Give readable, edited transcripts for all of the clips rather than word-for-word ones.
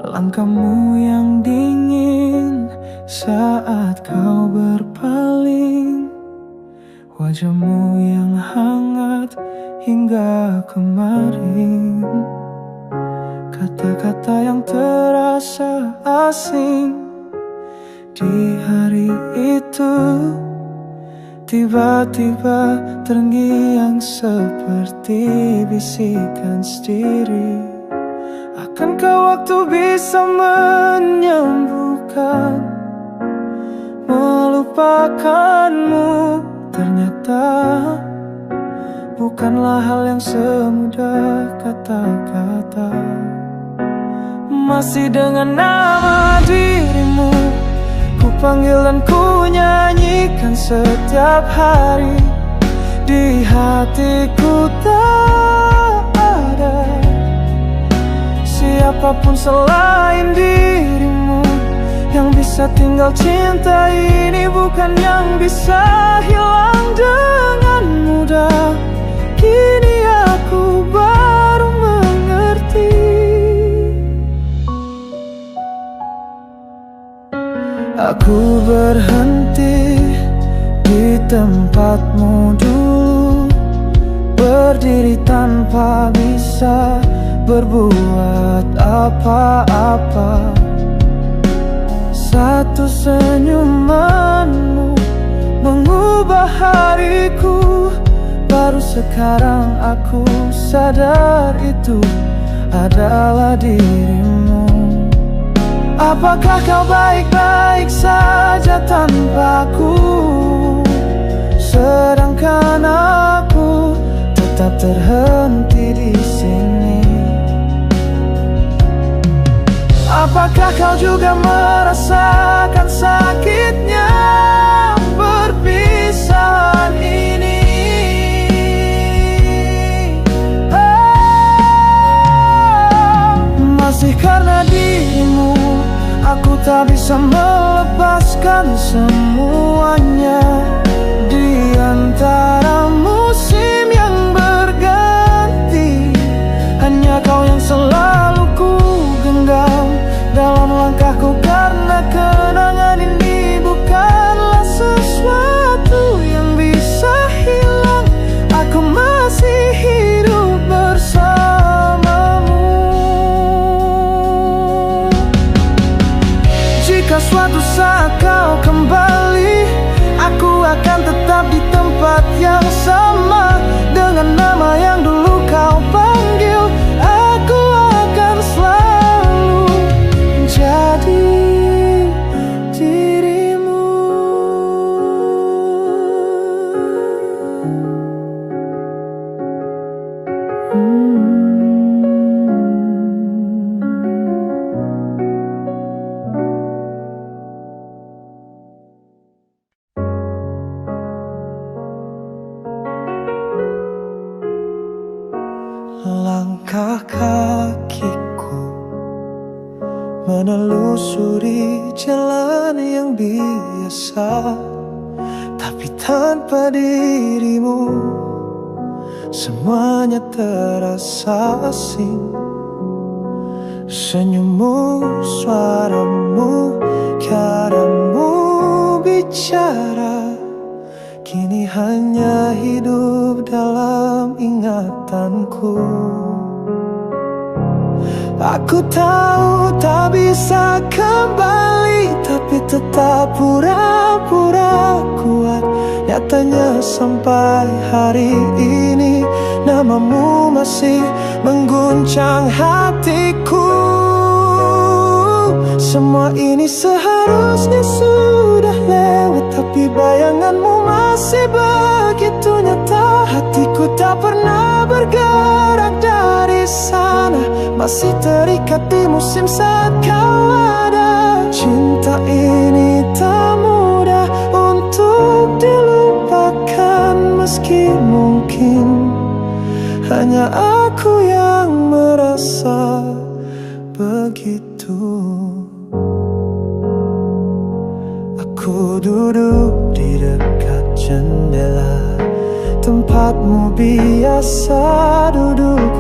Langkahmu yang dingin saat kau berpaling, wajahmu yang hangat hingga kemarin. Kata-kata yang terasa asing di hari itu tiba-tiba terngiang seperti bisikan sendiri. Akankah waktu bisa menyembuhkan, melupakanmu? Ternyata bukanlah hal yang semudah kata-kata. Masih dengan nama dirimu ku panggil dan ku nyanyikan setiap hari. Di hatiku tak ada siapapun selain dirimu yang bisa tinggal. Cinta ini bukan yang bisa hilang dengan mudah. Kini aku baru mengerti. Aku berhenti di tempatmu dulu, berdiri tanpa bisa berbuat apa-apa. Satu senyumanmu mengubah hariku. Baru sekarang aku sadar itu adalah dirimu. Apakah kau baik-baik saja tanpaku, sedangkan aku tetap terhenti di sini? Apakah kau juga merasakan sakitnya perpisahan ini? Masih karena dirimu aku tak bisa melepaskan semuanya. Di antara musim yang berganti, hanya kau yang selalu ku genggam dalam langkahku. Karena kenangan ini bukanlah sesuatu yang bisa hilang. Aku masih hidup bersamamu. Jika suatu saat kau kembali, aku akan tetap di tempat yang sama, dengan nama yang dulu kau panggil. Aku akan selalu jadi dirimu. Langkah kakiku menelusuri jalan yang biasa, tapi tanpa dirimu semuanya terasa asing. Senyummu, suaramu, caramu bicara kini hanya hidup dalam ingatanku. Aku tahu tak bisa kembali, tapi tetap pura-pura kuat. Nyatanya sampai hari ini namamu masih mengguncang hatiku. Semua ini seharusnya sudah lewat, tapi bayanganmu masih begitu nyata. Hatiku tak pernah bergerak dari sana, masih terikat di musim saat kau ada. Cinta ini tak mudah untuk dilupakan, meski mungkin hanya aku yang merasa begitu. Aku duduk di dekat jendela, tempatmu biasa duduk,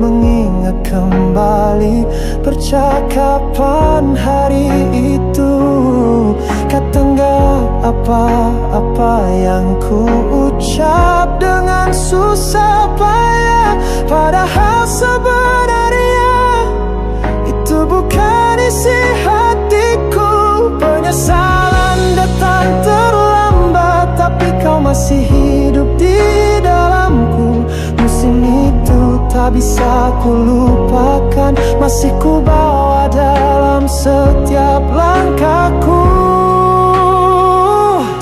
mengingat kembali percakapan hari itu. Kata nggak apa-apa yang ku ucap dengan susah payah, padahal sebenarnya itu bukan isi hatiku. Penyesalan datang terlambat, tapi kau masih hidup di dalamku. Musim itu tak bisa ku lupakan, masih ku bawa dalam setiap langkahku.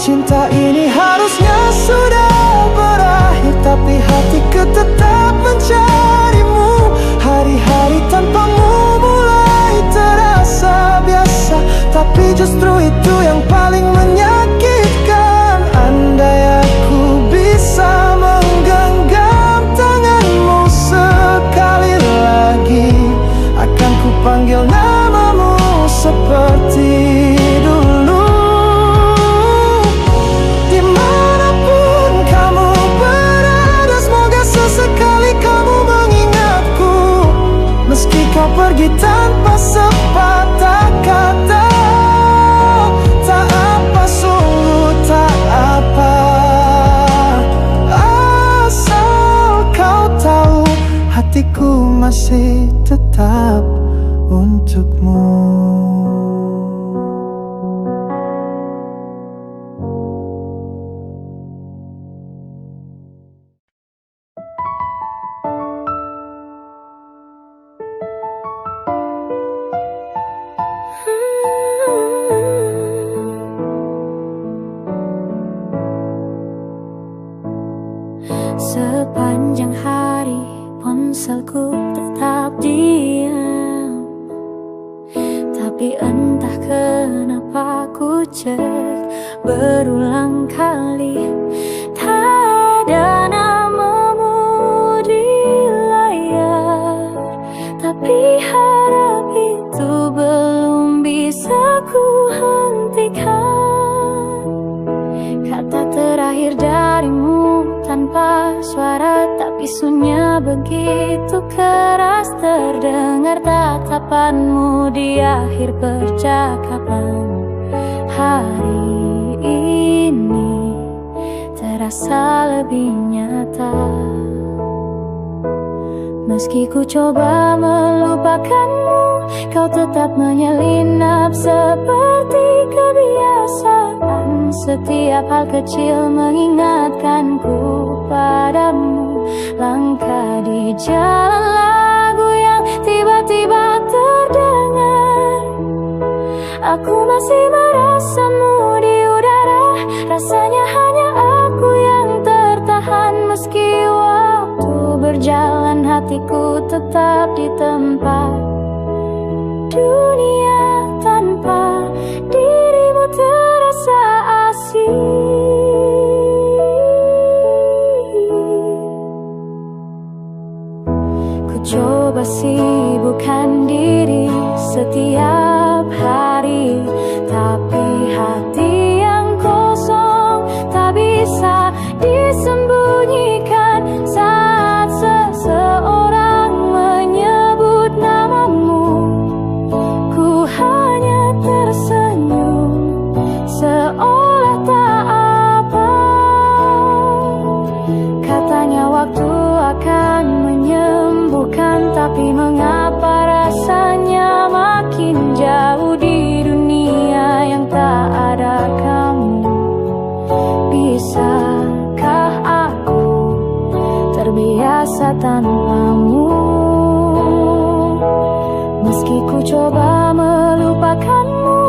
Cinta ini harusnya sudah berakhir, tapi hatiku tetap mencarimu. Hari-hari tanpamu mulai terasa biasa, tapi justru itu yang paling menyakitkan. Andai aku bisa menggenggam tanganmu sekali lagi, akan ku panggil namamu seperti dulu. Dimanapun kamu berada, semoga sesekali kamu mengingatku. Meski kau pergi tanpa sepatah kata, tak apa, sungguh tak apa. Asal kau tahu, hatiku masih tetap untukmu. Sepanjang hari ponselku tetap diam, tapi entah kenapa ku cek berulang kali, tak ada namamu di layar. Tapi harap itu belum bisa ku hentikan. Kata terakhir darimu tanpa suara, tapi bisunya begitu keras terdengar. Tatapanmu di akhir percakapan hari ini terasa lebih nyata. Meski ku coba melupakanmu, kau tetap menyelinap seperti kebiasaan. Setiap hal kecil mengingatkanku padamu. Langkah di jalan lagu yang tiba-tiba terdengar. Aku masih merasamu di udara. Rasanya hanya aku yang tertahan. Meski waktu berjalan, hatiku tetap di tempat. Dunia tanpa dirimu terasa asing. Ku coba sibukkan diri setiap hari, tapi hati yang kosong tak bisa disembunyikan. Saat seseorang menyebut namamu, ku hanya tersenyum seolah tak apa. Katanya waktu akan menyembuhkan, tapi mengapa rasanya makin jauh di dunia yang tak ada kamu. Bisakah aku terbiasa tanpamu? Meski ku coba melupakanmu,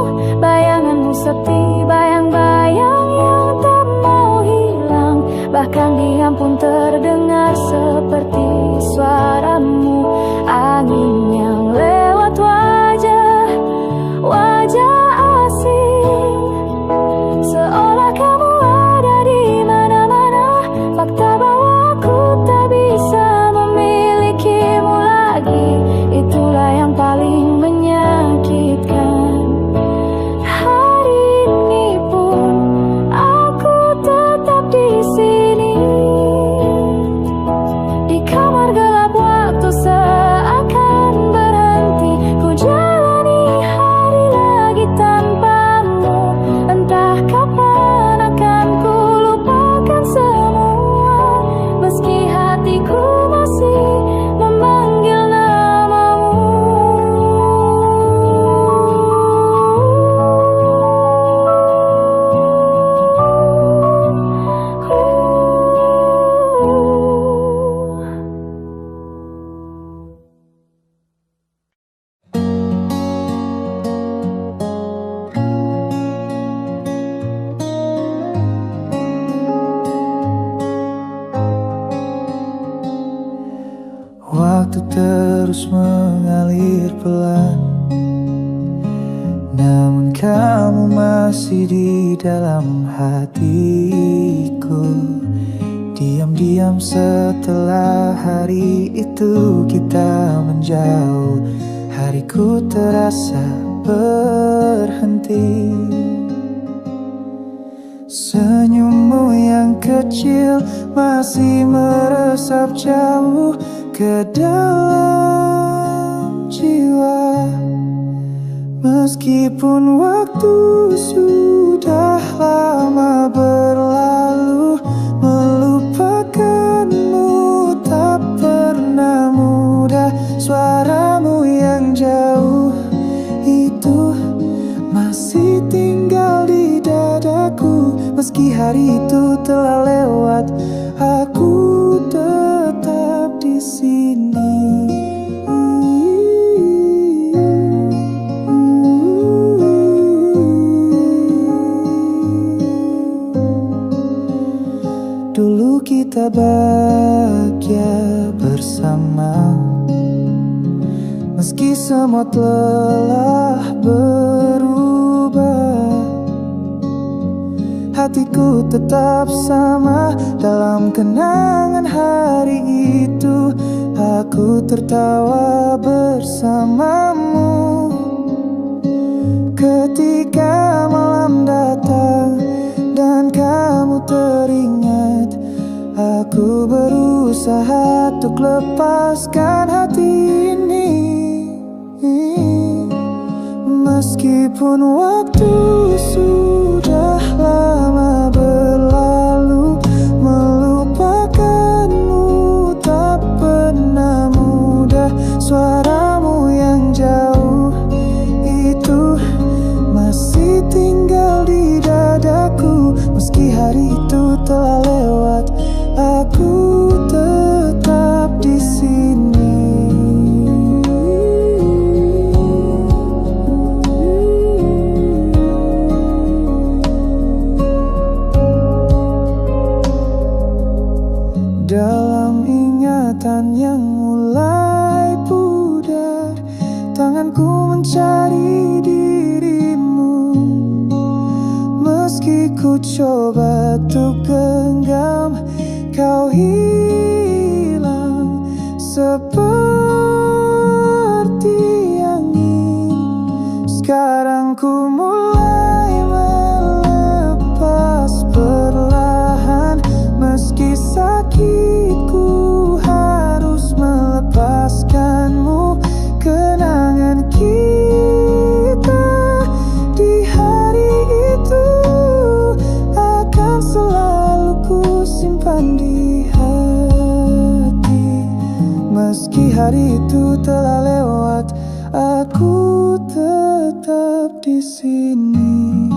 bayanganmu seperti bayang-bayang yang tak mau hilang. Bahkan diam pun terdengar seperti suaramu. Angin yang lewat wajah asing, seolah kamu ada di mana-mana. Fakta bahwa aku tak bisa memilikimu lagi, itulah yang paling menyakitkan. Hari ini pun aku tetap di sini. waktu terus mengalir pelan, namun kamu masih di dalam hatiku. Diam-diam setelah hari itu kita menjauh, hariku terasa berhenti. Senyummu yang kecil masih meresap jauh ke dalam jiwa. Meskipun waktu sudah lama berlalu, melupakanmu tak pernah mudah. Suaramu yang jauh itu masih tinggal di dadaku. Meski hari itu telah lewat, aku tetap di sini. Dulu kita bahagia bersama, meski semua telah berubah. Hatiku tetap sama dalam kenangan hari itu. Aku tertawa bersamamu ketika malam datang dan kamu teringat. Aku berusaha untuk lepaskan hati ini. Meskipun waktu sudah lama berlalu, melupakanmu tak pernah mudah. Suaramu yang jauh itu masih tinggal di dadaku. Meski hari itu telah lewat, aku tetap di sini. Dalam ingatan yang mulai pudar, tanganku mencari dirimu. Meski ku coba untuk genggam, kau hilang seperti angin. Sekarang ku mulai melepas perlahan. Meski sakitku harus melepaskanmu. Kenangan kita di hari itu akan selalu ku simpan di hati. Meski hari itu telah lewat, aku tetap di sini.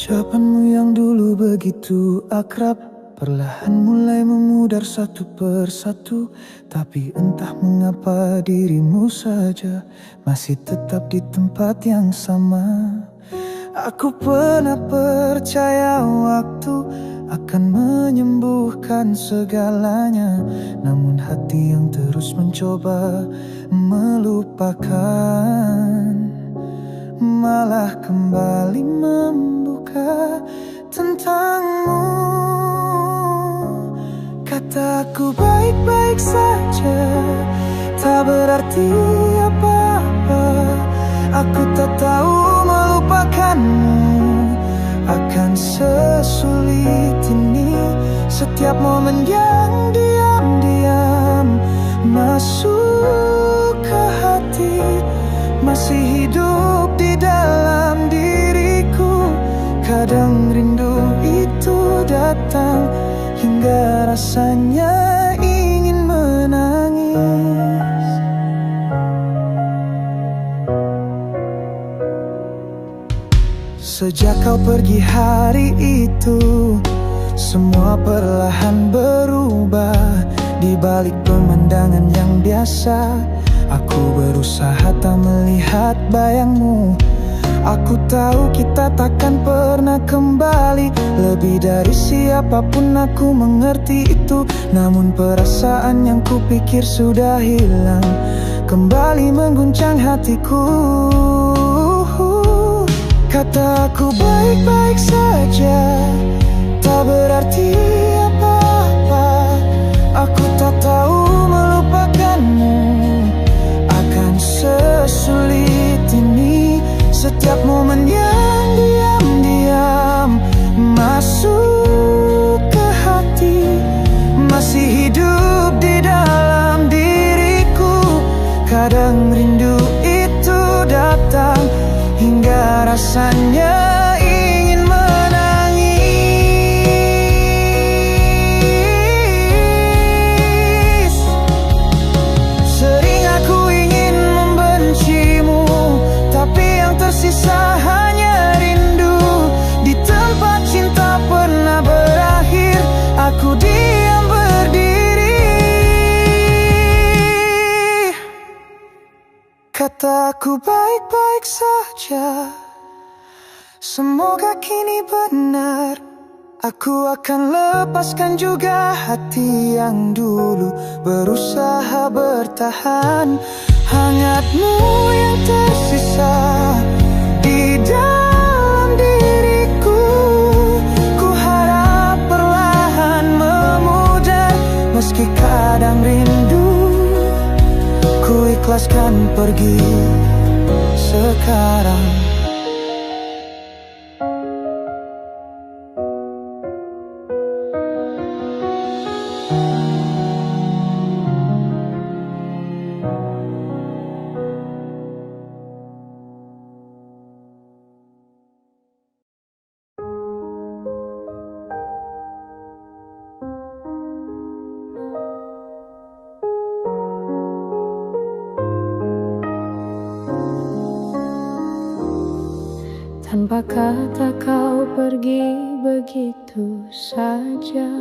Ucapanmu yang dulu begitu akrab, perlahan mulai memudar satu persatu. Tapi entah mengapa dirimu saja masih tetap di tempat yang sama. Aku pernah percaya waktu akan menyembuhkan segalanya, namun hati yang terus mencoba melupakan malah kembali membuka tentangmu. Kataku baik-baik saja, tak berarti apa-apa. Aku tak tahu melupakanmu akan sesulit ini. Setiap momen yang diam-diam masuk ke hati masih hidup di dalam diriku. Kadang rindu itu datang hingga rasanya ingin menangis. Sejak kau pergi hari itu, semua perlahan berubah. Di balik pemandangan yang biasa, aku berusaha tak melihat bayangmu. Aku tahu kita takkan pernah kembali. Lebih dari siapapun aku mengerti itu. Namun perasaan yang kupikir sudah hilang kembali mengguncang hatiku. Kataku baik-baik saja, tak berarti apa-apa. Aku tak tahu melupakanmu akan sesulit ini. Setiap momen yang diam-diam masuk ke hati, masih hidup di dalam diriku. Kadang rindu itu datang hingga rasanya ingin menangis. Sering aku ingin membencimu, tapi yang tersisa hanya rindu. Di tempat cinta pernah berakhir, aku diam berdiri. Kataku baik-baik saja, semoga kini benar. Aku akan lepaskan juga hati yang dulu berusaha bertahan. Hangatmu yang tersisa di dalam diriku, ku harap perlahan memudar. Meski kadang rindu, ku ikhlaskan pergi sekarang. Tanpa kata kau pergi begitu saja.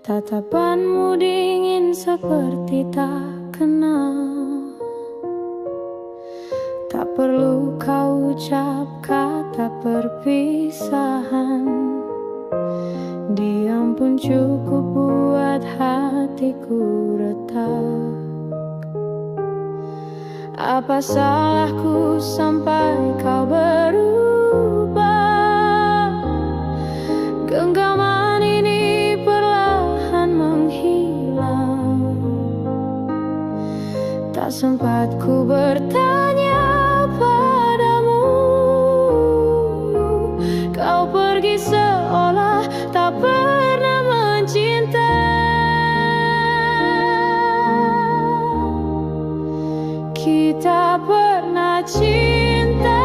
Tatapanmu dingin seperti tak kenal. Tak perlu kau ucap kata perpisahan. Diam pun cukup buat hatiku retak. Apa salahku sampai kau berubah? Genggaman ini perlahan menghilang. Tak sempat ku bertanya padamu. Kau pergi seolah tak pernah mencinta. Kita pernah cinta,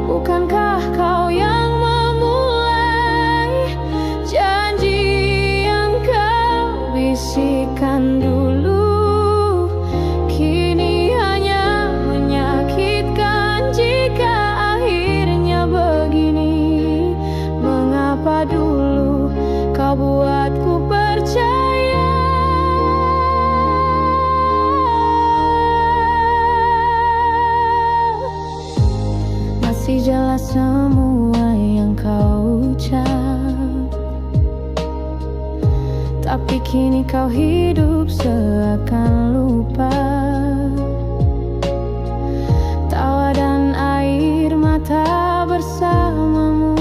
bukankah kau yang memulai? Janji yang kau bisikan dulu, kini hanya menyakitkan. Jika akhirnya begini, mengapa dulu kau buatku percaya? Masih jelas semua yang kau ucap, tapi kini kau hidup seakan lupa. Tawa dan air mata bersamamu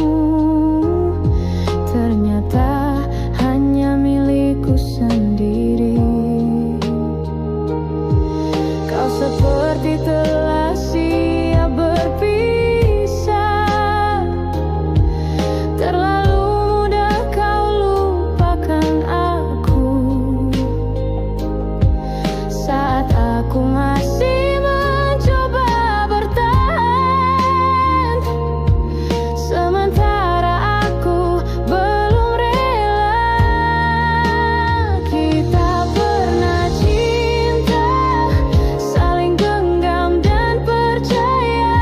ternyata hanya milikku sendiri. Kau seperti telah siap berpisah. Aku masih mencoba bertahan, sementara aku belum rela. Kita pernah cinta, saling genggam dan percaya.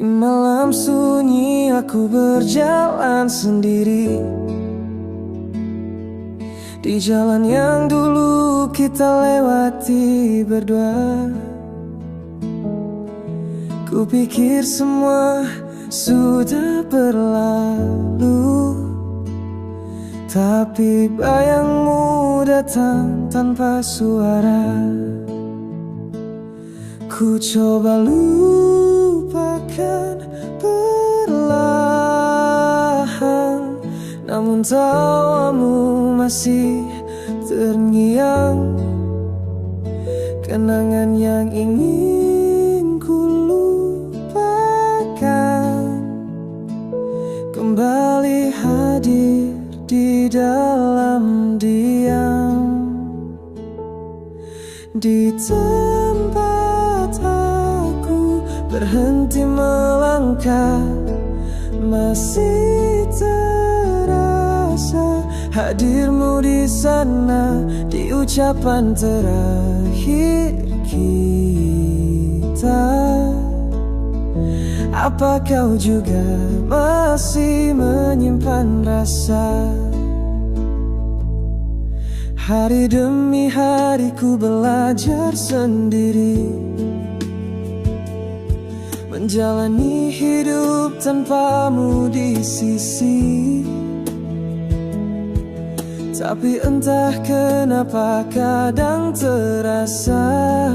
malam sunyi aku berjalan sendiri, di jalan yang dulu kita lewati berdua. Kupikir semua sudah berlalu, tapi bayangmu datang tanpa suara. Ku coba lupakan perlahan, namun tawamu masih terngiang. Kenangan yang ingin ku lupakan kembali hadir di dalam diam. Di tempat aku berhenti melangkah, masih terasa hadirmu di sana, di ucapan terakhir kita. Apa kau juga masih menyimpan rasa? Hari demi hari ku belajar sendiri, menjalani hidup tanpamu di sisi. Tapi entah kenapa kadang terasa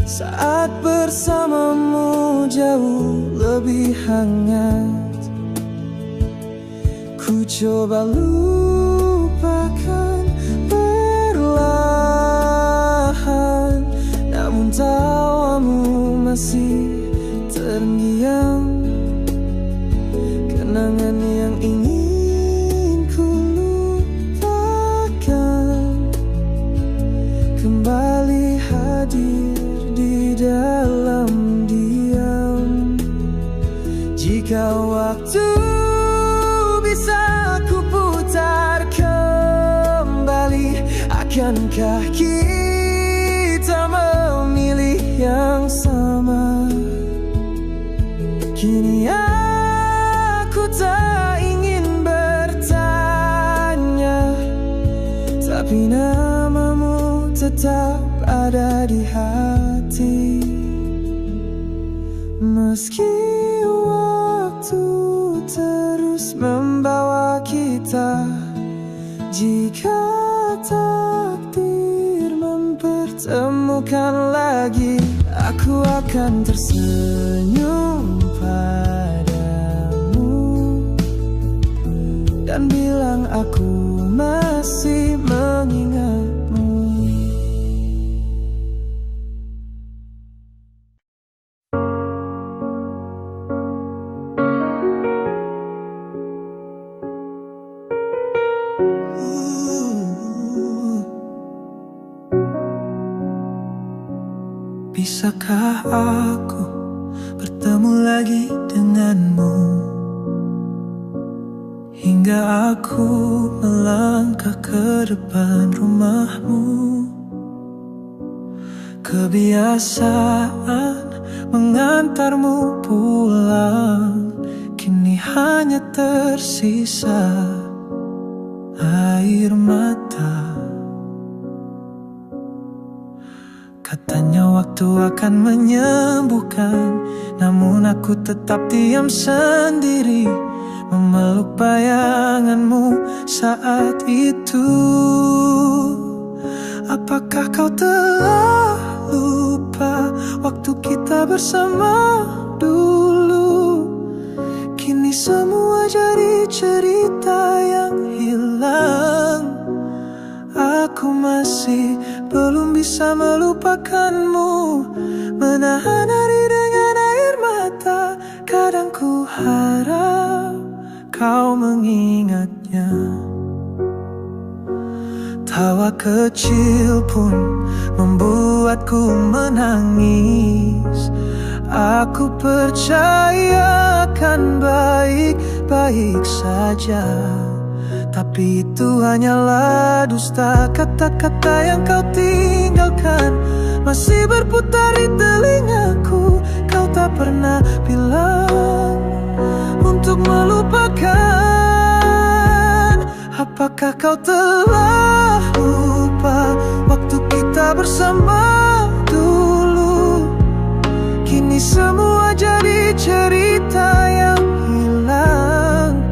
saat bersamamu jauh lebih hangat. Ku coba lupakan perlahan, namun tawamu masih terngiang. Kenangan yang ingin ku lupakan kembali hadir di dalam diam. Jika waktu bisa ku putar kembali, akankah kita memilih yang sama? Kini aku tak ingin bertanya, tapi namamu tetap ada di hati. Meski waktu terus membawa kita, jika takdir mempertemukan lagi, aku akan tersenyum padamu dan bilang aku masih mengingatmu. Bisakah aku bertemu lagi denganmu, hingga aku melangkah ke depan rumahmu. Kebiasaan mengantarmu pulang, kini hanya tersisa air mata. Katanya waktu akan menyembuhkan, namun aku tetap diam sendiri, memeluk bayanganmu saat itu. Apakah kau telah lupa waktu kita bersama dulu? Kini semua jadi cerita yang hilang. Aku masih belum bisa melupakanmu, menahan hari dengan air mata. Kadang ku harap kau mengingatnya. Tawa kecil pun membuatku menangis. Aku percaya akan baik-baik saja, tapi itu hanyalah dusta. Kata-kata yang kau tinggalkan masih berputar di telingaku. Kau tak tak pernah bilang untuk melupakan. Apakah kau telah lupa waktu kita bersama dulu? Kini semua jadi cerita yang hilang.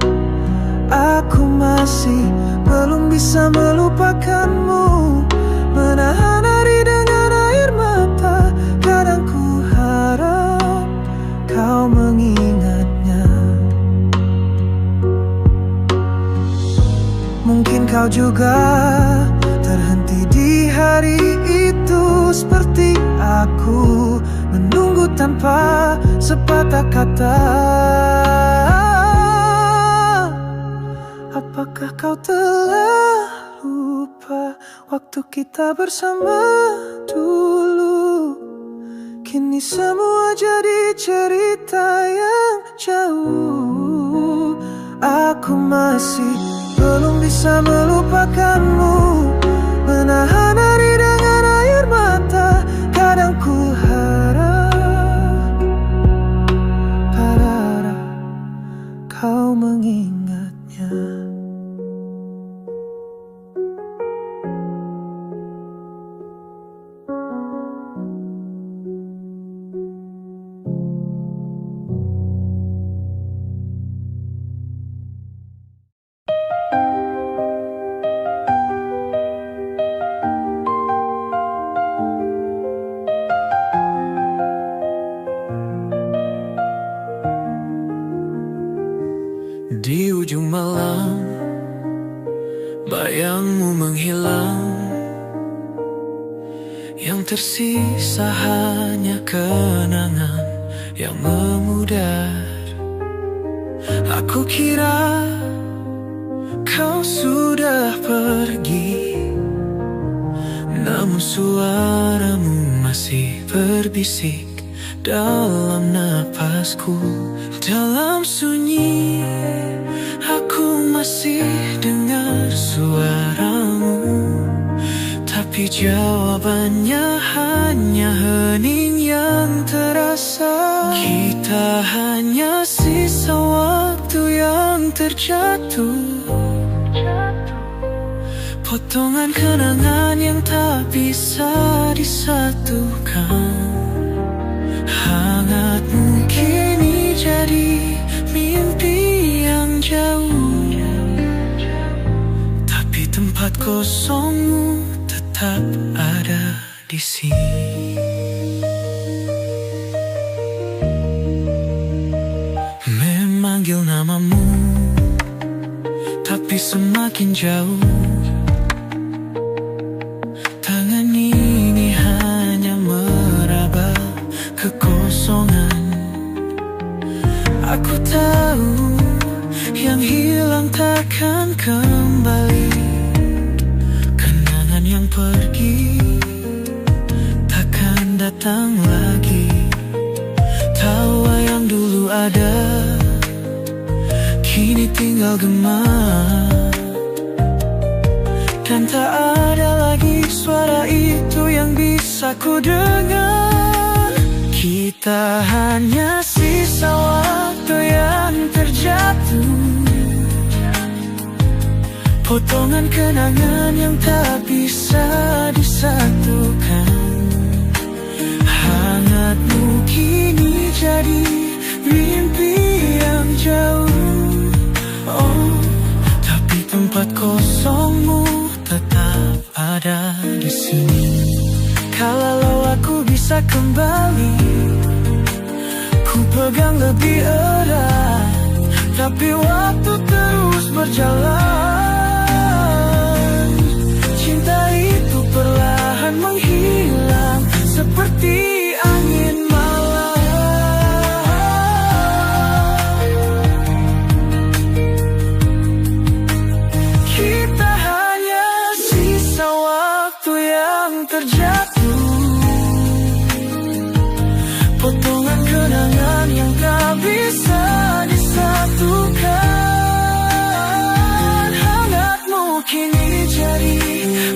Aku masih belum bisa melupakanmu, menahan hari dengan air mata. Kadang ku harap kau mengingatnya. Mungkin kau juga terhenti di hari itu seperti aku, menunggu tanpa sepatah kata. Apakah kau telah lupa waktu kita bersama dulu? Kini semua jadi cerita yang jauh. Aku masih belum bisa melupakanmu, menahan hari dengan air mata. Kadang ku harap kau mengingatnya. Di ujung malam, bayangmu menghilang. Yang tersisa hanya kenangan yang memudar. Aku kira kau sudah pergi, namun suaramu masih berbisik dalam napasku. Dalam sunyi, aku masih dengar suaramu, tapi jawabannya hanya hening yang terasa. Kita hanya sisa waktu yang terjatuh, potongan kenangan yang tak bisa disatukan. Hangatmu kini jadi mimpi yang jauh, tapi tempat kosongmu tetap ada di sini. Memanggil namamu, tapi semakin jauh. Tangan ini hanya meraba kekosongan. Aku tahu yang hilang takkan kembali. Kenangan yang pergi takkan datang lagi. Tawa yang dulu ada kini tinggal gema, dan tak ada lagi suara itu yang bisa ku dengar. Kita hanya sisa waktu yang terjatuh, potongan kenangan yang tak bisa disatukan. Hangatmu kini jadi mimpi yang jauh. Oh, tapi tempat kosongmu tetap ada di sini. Kalau aku bisa kembali, ku pegang lebih erat, tapi waktu terus berjalan. Cinta itu perlahan menghilang seperti angin malam. Kita hanya sisa waktu yang terjatuh, potongan kenangan yang tak bisa disatukan. Hangatmu kini jadi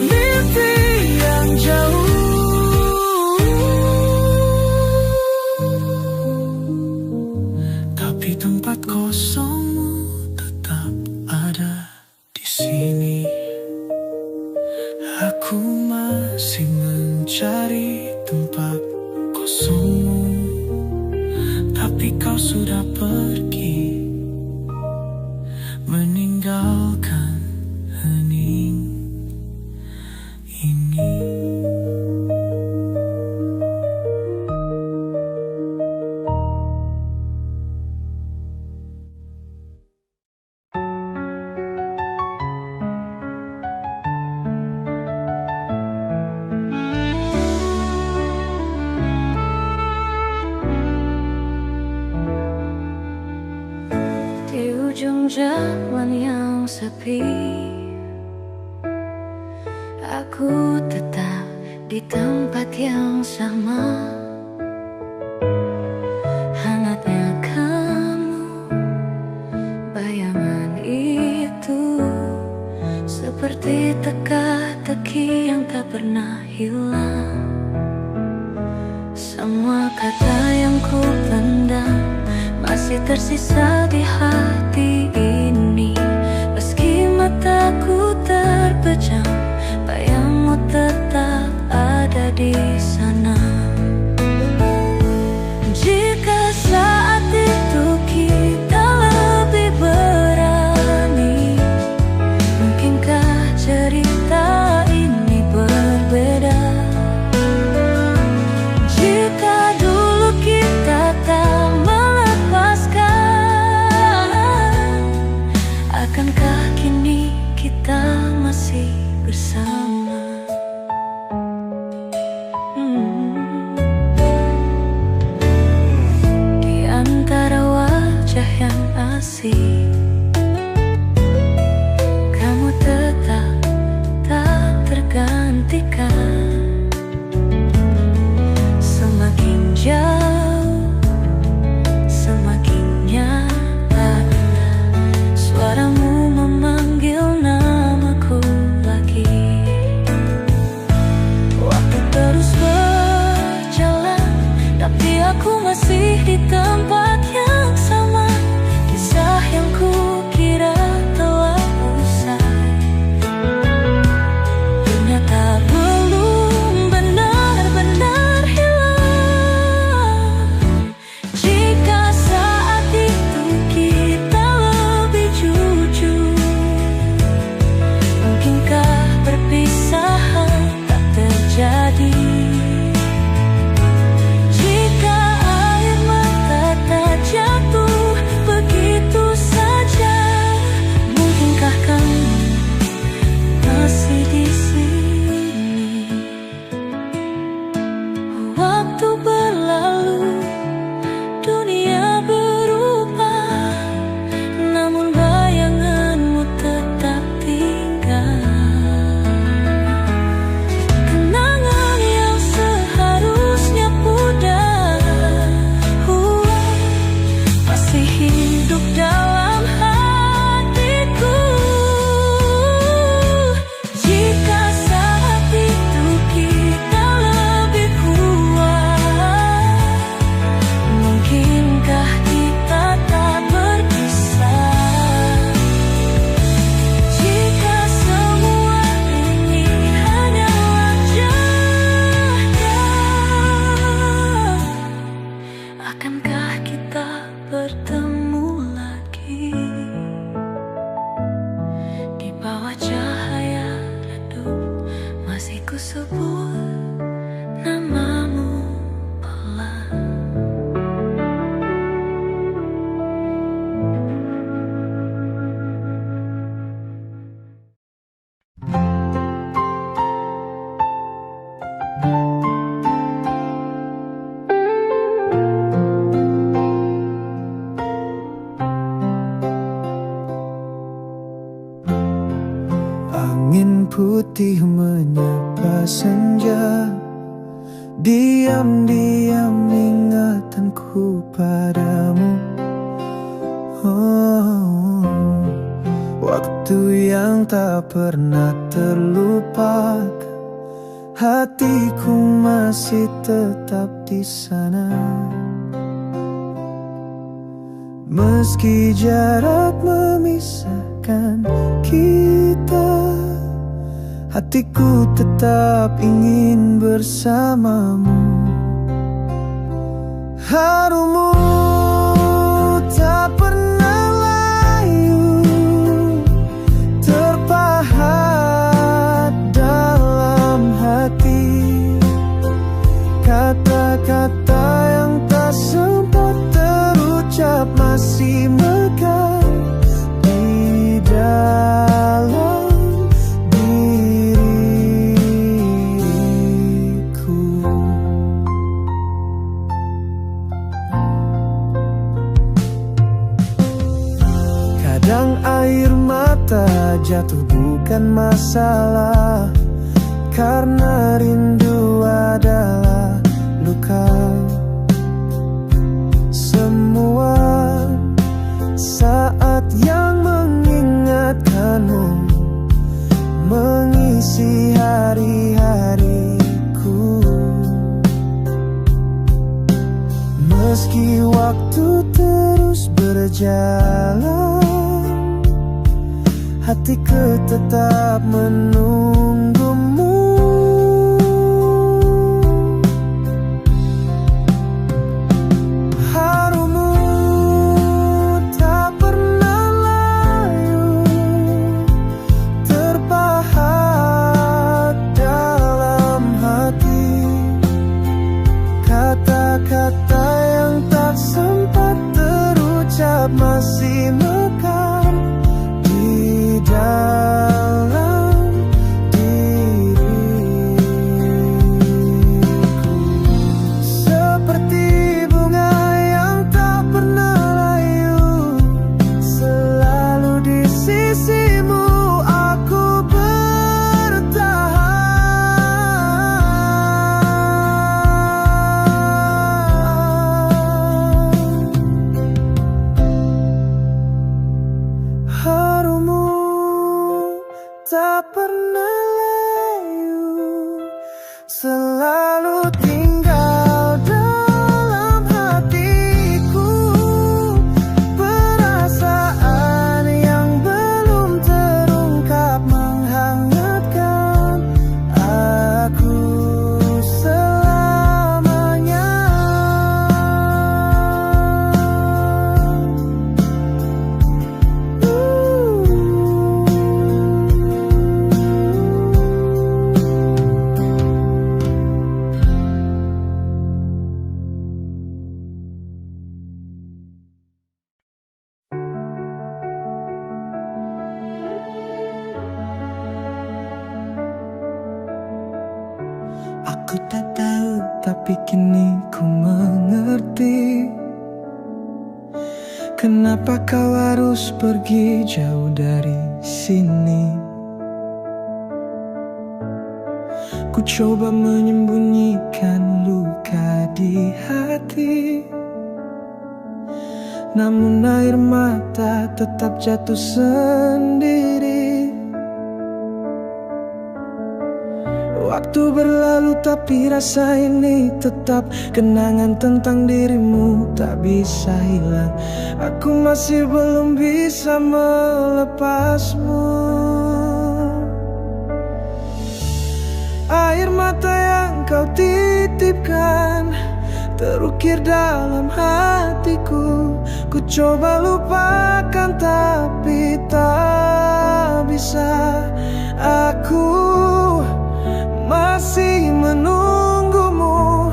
mimpi yang jauh. Aku masih mencari tempat kosongmu, tapi kau sudah pergi, meninggalkan hening ini. Di ujung jalan yang sepi, aku tetap di tempat yang sama. Hangatnya kamu, bayangan itu seperti teka-teki yang tak pernah hilang. Semua kata yang ku pendam masih tersisa di hati ini. Meski mataku terpejam, bayangmu tetap ada di sana. Jika saat itu kita lebih berani, mungkinkah cerita ini berbeda? Jika dulu kita tak melepaskan, akankah kini kita masih bersama? Di antara wajah yang asing, kamu tetap tak tergantikan. Semakin jauh, semakin nyata suaramu memanggil namaku lagi. Waktu terus berjalan, tapi aku masih di tempat yang sama. Kisah yang kukira telah usai, ternyata belum benar-benar hilang. Jika saat itu kita lebih jujur, mungkinkah perpisahan tak terjadi? Jika air mata tak jatuh begitu saja, mungkinkah kamu masih di sini? Waktu berlalu, dunia berubah, namun bayanganmu tetap tinggal. Kenangan yang seharusnya pudar, masih hidup dalam hatiku. Jika saat itu kita lebih kuat, mungkinkah kita tak berpisah? Jika semua ini hanyalah jeda, akankah kita bertemu lagi di bawah cahaya redup? Masih ku sebut namamu pelan. Angin putih menyapa senja, diam-diam ingatanku padamu. Oh, waktu yang tak pernah terlupakan, hatiku masih tetap di sana. Meski jarak memisahkan kita, hatiku tetap ingin bersamamu. Harumu tak pernah layu, terpahat dalam hati. Kata-kata yang tak sempat terucap masih mekar di dalam diriku. Kadang air mata jatuh bukan masalah, karena rindu adalah luka. Semua saat yang mengingatkanmu mengisi hari-hariku. Meski waktu terus berjalan, hatiku tetap menunggumu. Harumu tak pernah layu, terpahat dalam hati. Kata-kata yang tak sempat terucap masih mekar di dalam diriku. Seperti bunga yang tak pernah layu, selalu di sisimu aku bertahan. Harumu tak pernah layu, selalu tinggal dalam hatiku. Perasaan yang belum terungkap menghangatkan aku selamanya. Aku tak tahu, tapi kini ku mengerti kenapa kau harus pergi jauh dari sini. Ku coba menyembunyikan luka di hati, namun air mata tetap jatuh sendiri. Waktu berlalu tapi rasa ini tetap, kenangan tentang dirimu tak bisa hilang. Aku masih belum bisa melepasmu. Air mata yang kau titipkan terukir dalam hatiku. Ku coba lupakan tapi tak bisa. Aku masih menunggumu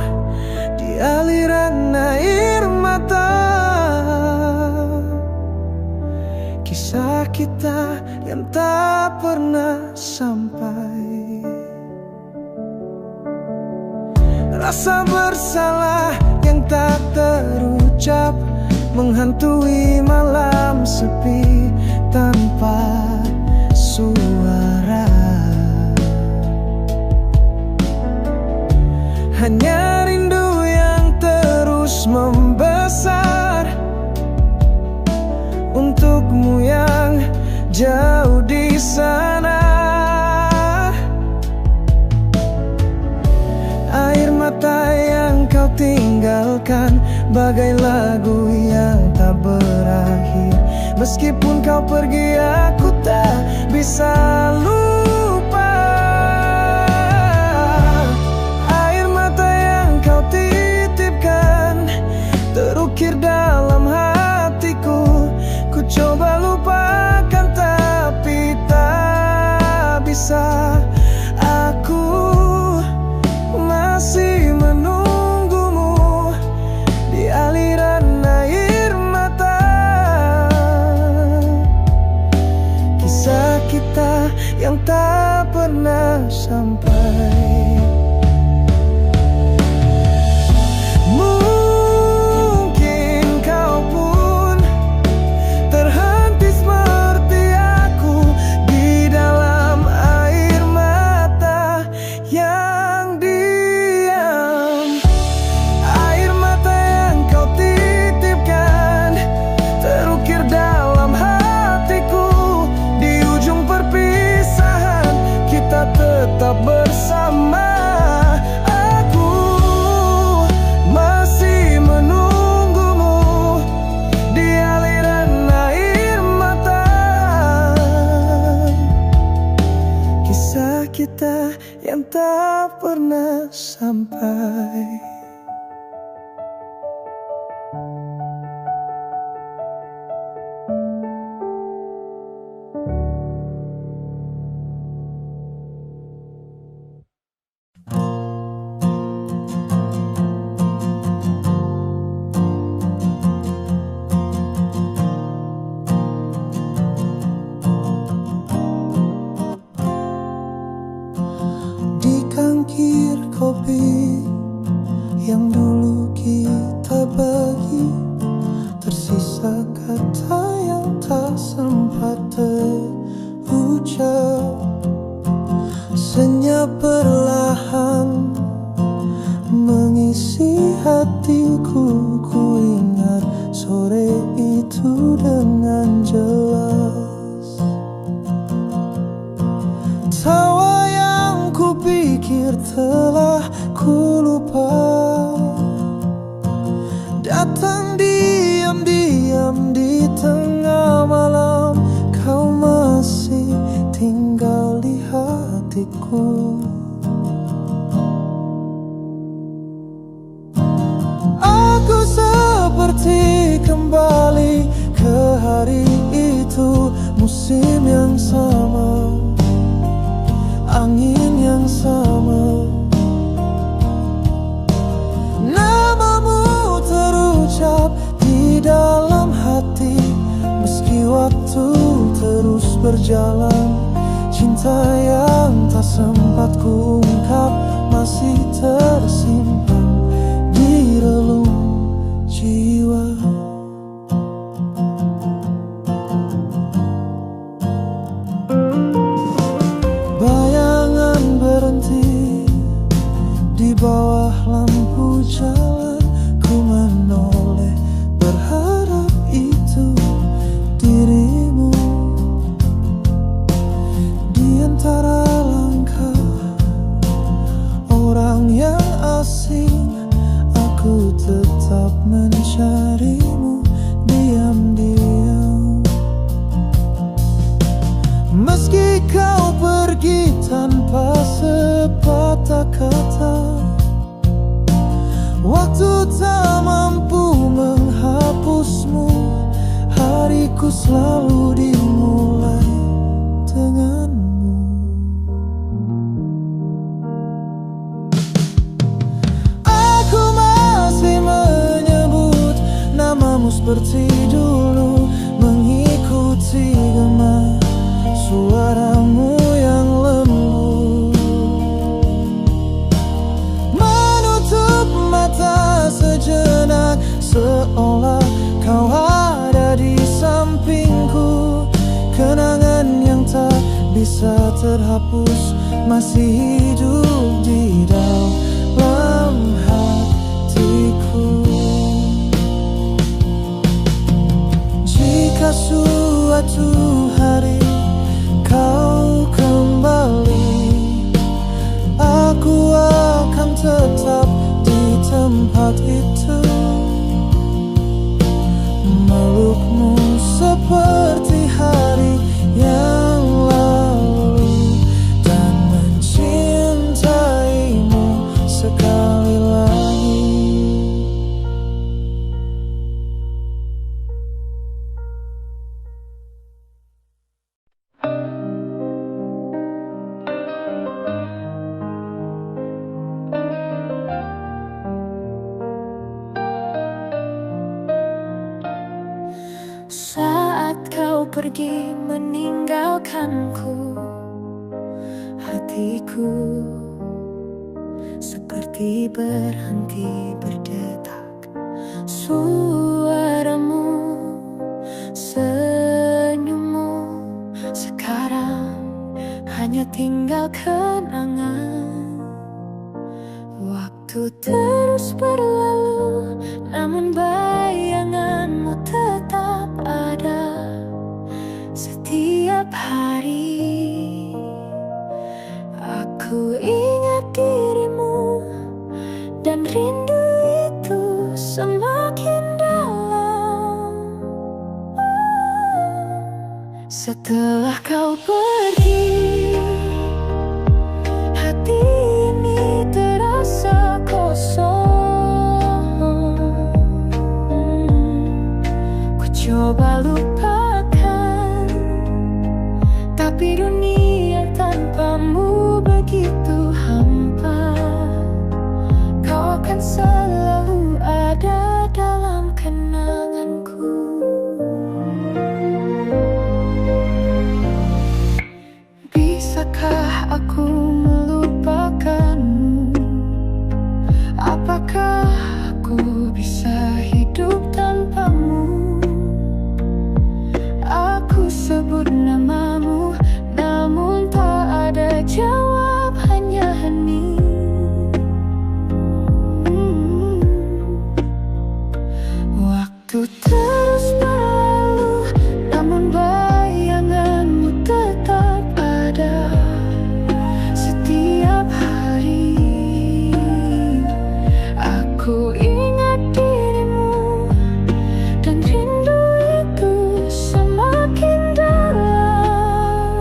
di aliran air mata. Kisah kita yang tak pernah sampai. Rasa bersalah yang tak terucap menghantui malam sepi tanpa suara. Hanya rindu yang terus membesar untukmu yang jauh di sana. Air mata yang kau tinggalkan bagai lagu yang tak berakhir. Meskipun kau pergi, aku tak bisa lupa. yang tak pernah sampai. Mungkin kau pun terhenti seperti aku di dalam air mata yang diam. Air mata yang kau titipkan terukir dalam hatiku. Di ujung perpisahan kita tetap bersama. Aku masih menunggumu di aliran air mata. Kisah kita yang tak pernah sampai. Di cangkir kopi yang dulu kita bagi, tersisa kata yang tak sempat terucap. Senyap perlahan mengisi hatiku. Ku ingat sore itu dengan jelas. Tawa yang kupikir telah ku lupa datang diam-diam di tengah malam. Kau masih tinggal di hatiku. Aku seperti kembali ke hari itu, musim yang sama, angin yang sama. Namamu terucap di dalam hati, meski waktu terus berjalan. Cinta yang tak sempat kuungkap masih tersimpan di relung jiwa. Bayangan berhenti di bawah lampu jalan. Ku menoleh berharap itu dirimu. Di antara langkah orang yang asing, aku tetap mencarimu diam-diam. Meski kau pergi tanpa sepatah kata, waktu tak mampu menghapusmu. Hariku selalu dimulai denganmu. Aku masih menyebut namamu seperti dulu, mengikuti gema suaramu yang lembut. Menutup mata sejenak, seolah kau ada di sampingku. Kenangan yang tak bisa terhapus masih hidup di dalam hatiku. Jika suatu hari kau kembali, aku akan tetap di tempat itu, melukmu seperti hari yang lalu dan mencintaimu sekali lagi. Saat kau pergi meninggalkanku, hatiku seperti berhenti berdetak. Suaramu, senyummu, sekarang hanya tinggal kenangan. Waktu terus berlalu, namun bayanganmu tetap ada. Setiap hari aku ingat dirimu, dan rindu itu semakin dalam. Setelah kau pergi, hati ini terasa kosong. Ku coba lupakan, tapi dunia tanpamu begitu hampa. Kau akan selalu ada dalam kenanganku. Bisakah aku melupakanmu? Apakah aku bisa hidup tanpamu? Aku sebut namamu, namun tak ada jawab, hanya hening. Waktu terus berlalu, namun bayanganmu tetap ada. Setiap hari aku ingat dirimu, dan rindu itu semakin dalam.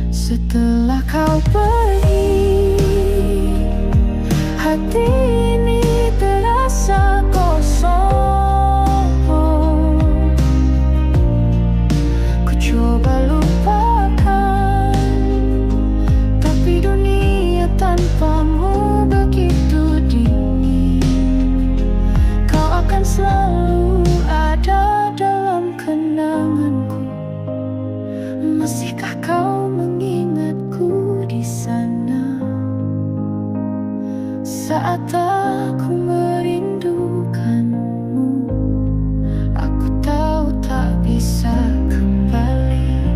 Setelah kau pergi, hati ini terasa kosong. Ku coba lupakan, tapi dunia tanpamu begitu dingin. Kau akan selalu ada dalam kenanganku. Masihkah kau mengingatku di sana saat aku merindukanmu? Aku tahu tak bisa kembali,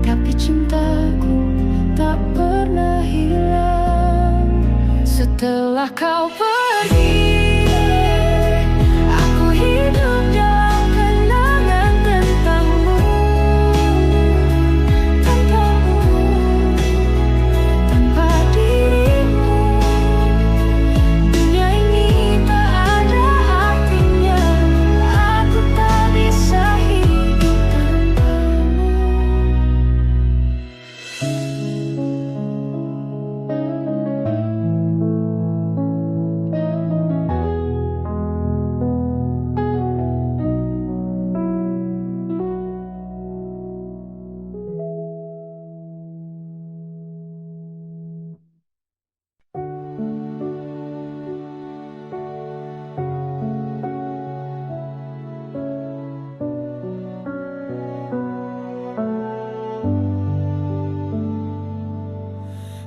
tapi cintaku tak pernah hilang. Setelah kau pergi, aku hidup dalam kenangan tentangmu. Tanpamu, tanpa dirimu, dunia ini tak ada artinya. Aku tak bisa hidup tanpamu.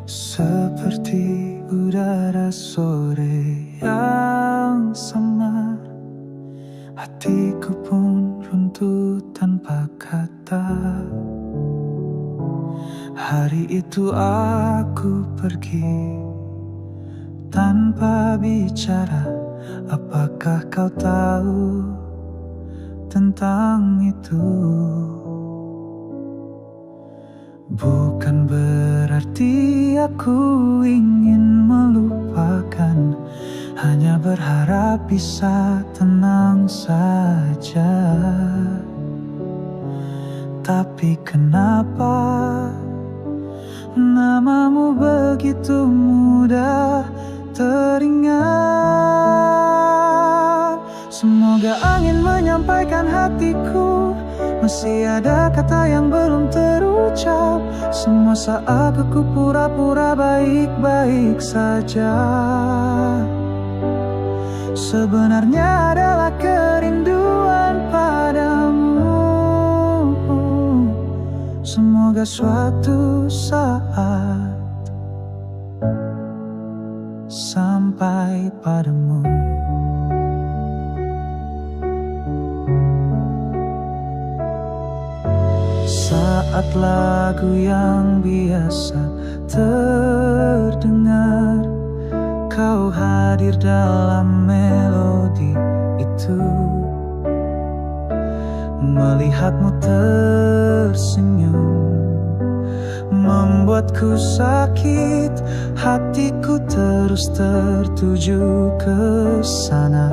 Seperti udara sore yang samar, hatiku pun runtuh tanpa kata. Hari itu aku pergi tanpa bicara. Apakah kau tahu tentang itu? Bukan berarti aku ingin melupakan, hanya berharap bisa tenang saja. Tapi kenapa namamu begitu mudah teringat? Semoga angin menyampaikan hatiku, masih ada kata yang belum terucap. Semua saat aku pura-pura baik-baik saja, sebenarnya adalah kerinduan padamu. Semoga Semoga suatu saat sampai padamu. Saat lagu yang biasa terdengar, kau hadir dalam melodi itu. Melihatmu tersenyum membuatku sakit, hatiku terus tertuju ke sana.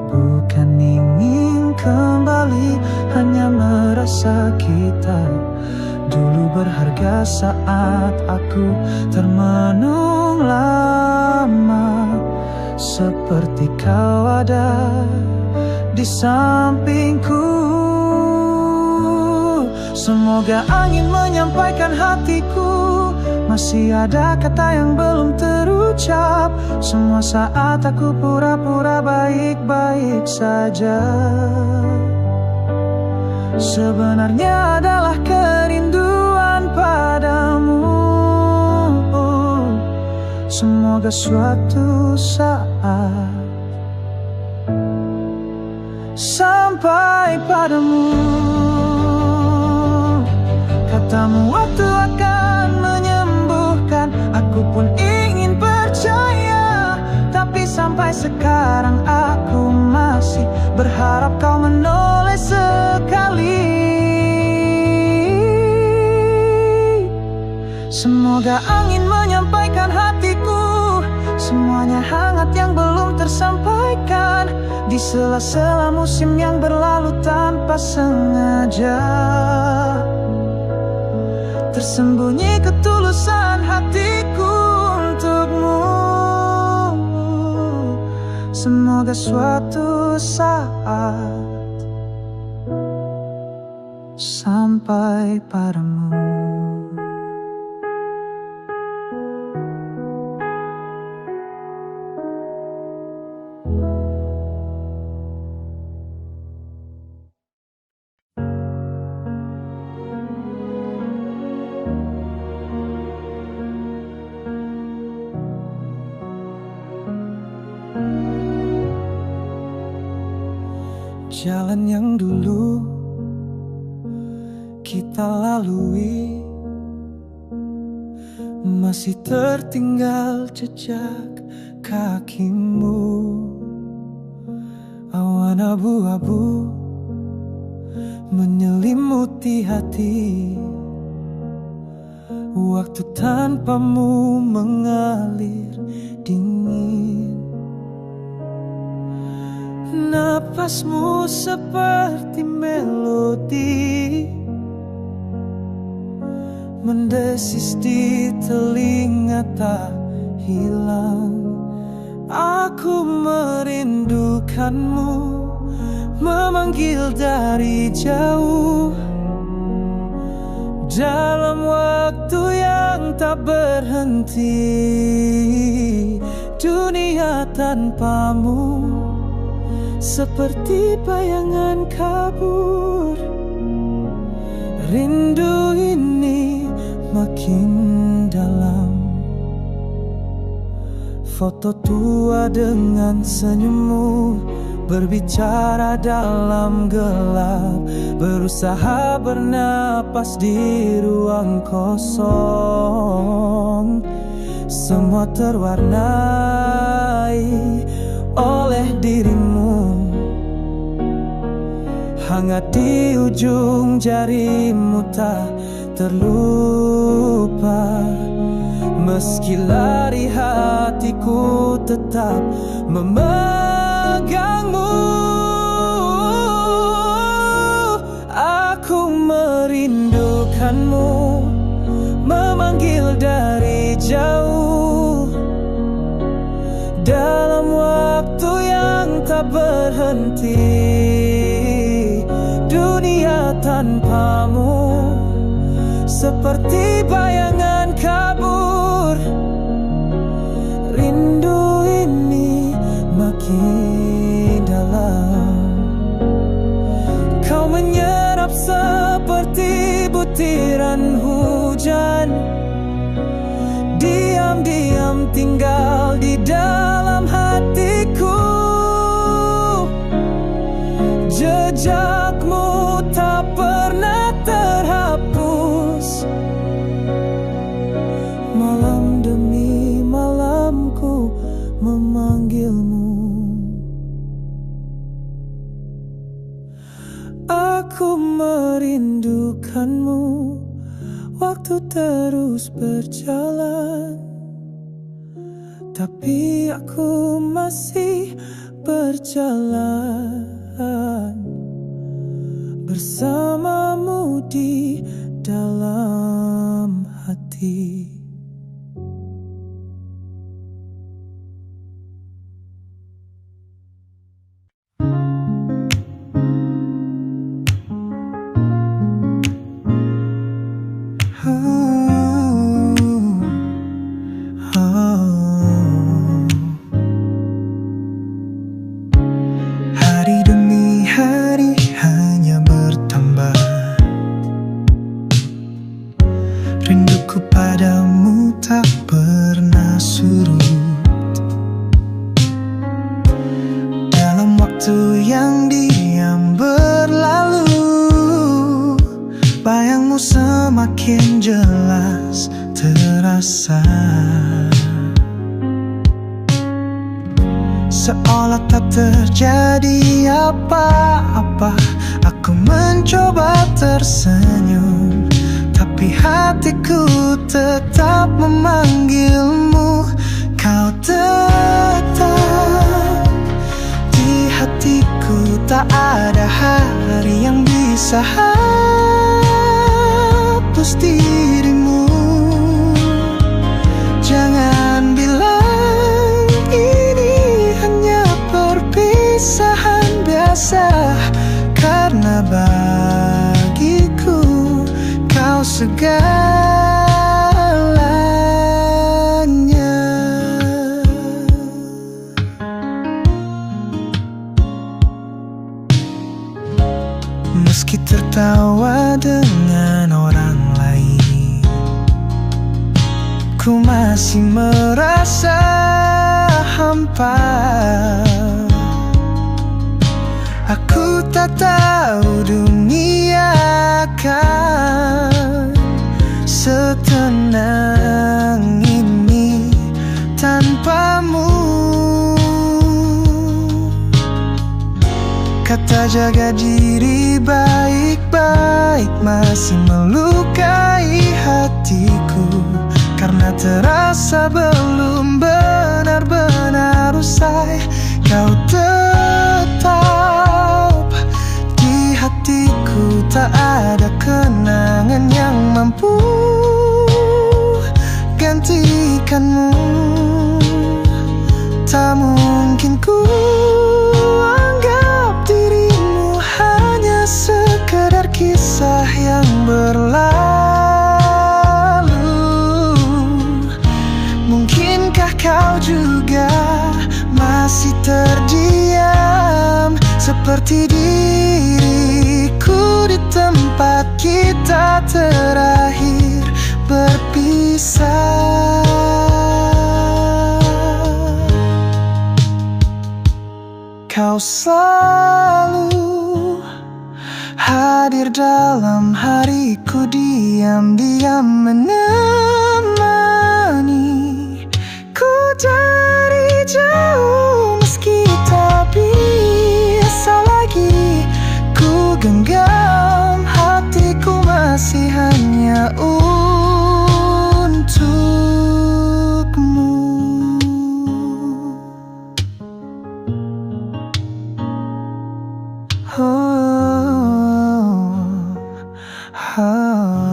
Bukan ingin kembali, hanya merasa kita dulu berharga saat aku termenung lama. Seperti kau ada di sampingku. Semoga angin menyampaikan hatiku, masih ada kata yang belum terucap. Semua saat aku pura-pura baik-baik saja, sebenarnya adalah kerinduan padamu. Semoga suatu saat sampai padamu. Katamu waktu akan menyembuhkan, aku pun ingin percaya. Tapi sampai sekarang aku masih berharap kau menoleh sekali. Semoga angin menyampaikan hatiku, semuanya hangat yang belum tersampaikan. Di sela-sela musim yang berlalu tanpa sengaja, tersembunyi ketulusan hatiku untukmu. Semoga suatu saat sampai padamu. Jalan yang dulu kita lalui, masih tertinggal jejak kakimu. Awan abu-abu menyelimuti hati, waktu tanpamu mengalir dingin. Napasmu seperti melodi mendesis di telinga tak hilang. Aku merindukanmu, memanggil dari jauh, dalam waktu yang tak berhenti. Dunia tanpamu seperti bayangan kabur. Rindu ini makin dalam. Foto tua dengan senyummu berbicara dalam gelap, berusaha bernapas di ruang kosong. Semua terwarnai oleh dirimu, hangat di ujung jarimu tak terlupa. Meski lari hatiku tetap memegangmu. Aku merindukanmu, memanggil dari jauh, dalam waktu yang tak berhenti. Dunia tanpamu seperti bayangan kabur. Rindu ini makin dalam. Kau menyerap butiran hujan diam-diam tinggal di dalam hatiku. Jejakmu tak pernah terhapus. Malam demi malamku memanggilmu. Aku merindukanmu. Waktu terus berjalan, tapi aku masih berjalan bersamamu di dalam hati. Hari demi hari hanya bertambah. Rinduku padamu tak pernah surut. Dalam waktu yang diam berlalu, bayangmu semakin jelas terasa. Seolah tak terjadi apa-apa. Aku mencoba tersenyum, tapi hatiku tetap memanggilmu. Kau tetap di hatiku. Tak ada hari yang bisa hapus dirimu. Jangan bilang ini hanya perpisahan biasa, karena bagiku kau segalanya. Meski tertawa dengan orang lain, ku masih merasa hampa. Aku tak tahu dunia akan setenang ini tanpamu. Kata jaga diri baik-baik masih melukai hatiku, karena terasa belum benar-benar usai. Kau tetap di hatiku. Tak ada kenangan yang mampu gantikanmu. Tak mungkin ku anggap dirimu hanya sekedar kisah yang berlalu. Mungkinkah kau juga masih terdiam seperti diriku di tempat kita terakhir berpisah? Kau selalu hadir dalam hariku, diam-diam menemani ku dari jauh. Meski tak bisa lagi ku genggam hatiku, masih hanya untukmu. Oh, oh.